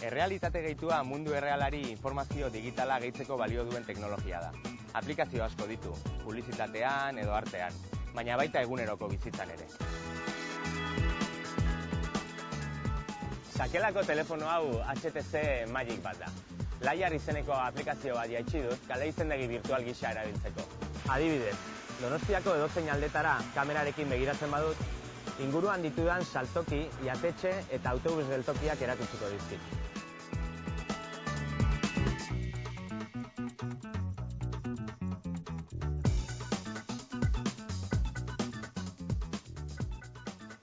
Errealitate gehitua mundu errealari informazio digitala gehitzeko balio duen teknologia da. Aplikazio asko ditu, publizitatean edo artean, baina baita eguneroko bizitzan ere. Sakelako telefono hau HTC Magic bat da. Layar izeneko aplikazio bat jaitsi dut kale izendegi virtual gisa erabiltzeko. Adibidez, Donostiako edozein aldetara kamerarekin begiratzen badut, inguruan ditudan saltoki, jatetxe eta autobus geltokiak erakutsiko dizkit.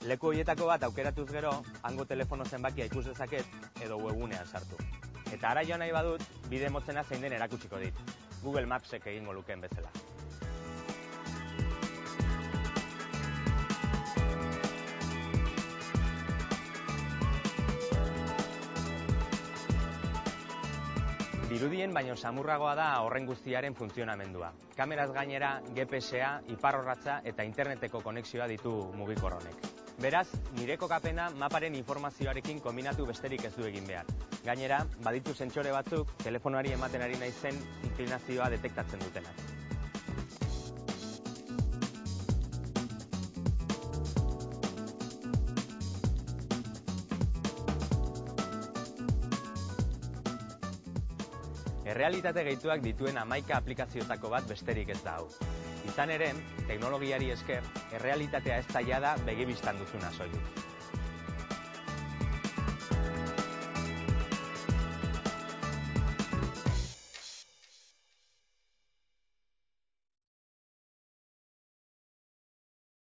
Leku horietako bat aukeratuz gero, hango telefono zenbakia ikus dezaket edo webgunean sartu. Eta ara joan nahi badut, bide motzena zein den erakutsiko dit. Google Mapsek egingo lukeen bezala. Dirudien baino samurragoa da horren guztiaren funtzionamendua. Kameraz gainera, GPS-a, iparrorratza eta interneteko konexioa ditu mugikor honek. Beraz, nire kokapena maparen informazioarekin kombinatu besterik ez du egin behar. Gainera, baditu sentsore batzuk telefonoari ematen ari naizen inklinazioa detektatzen dutenak. Errealitate gehituak dituen 11 aplikazioetako bat besterik ez da hau. Izan ere, teknologiari esker, errealitatea ez da jada begi bistan duzuna soilik.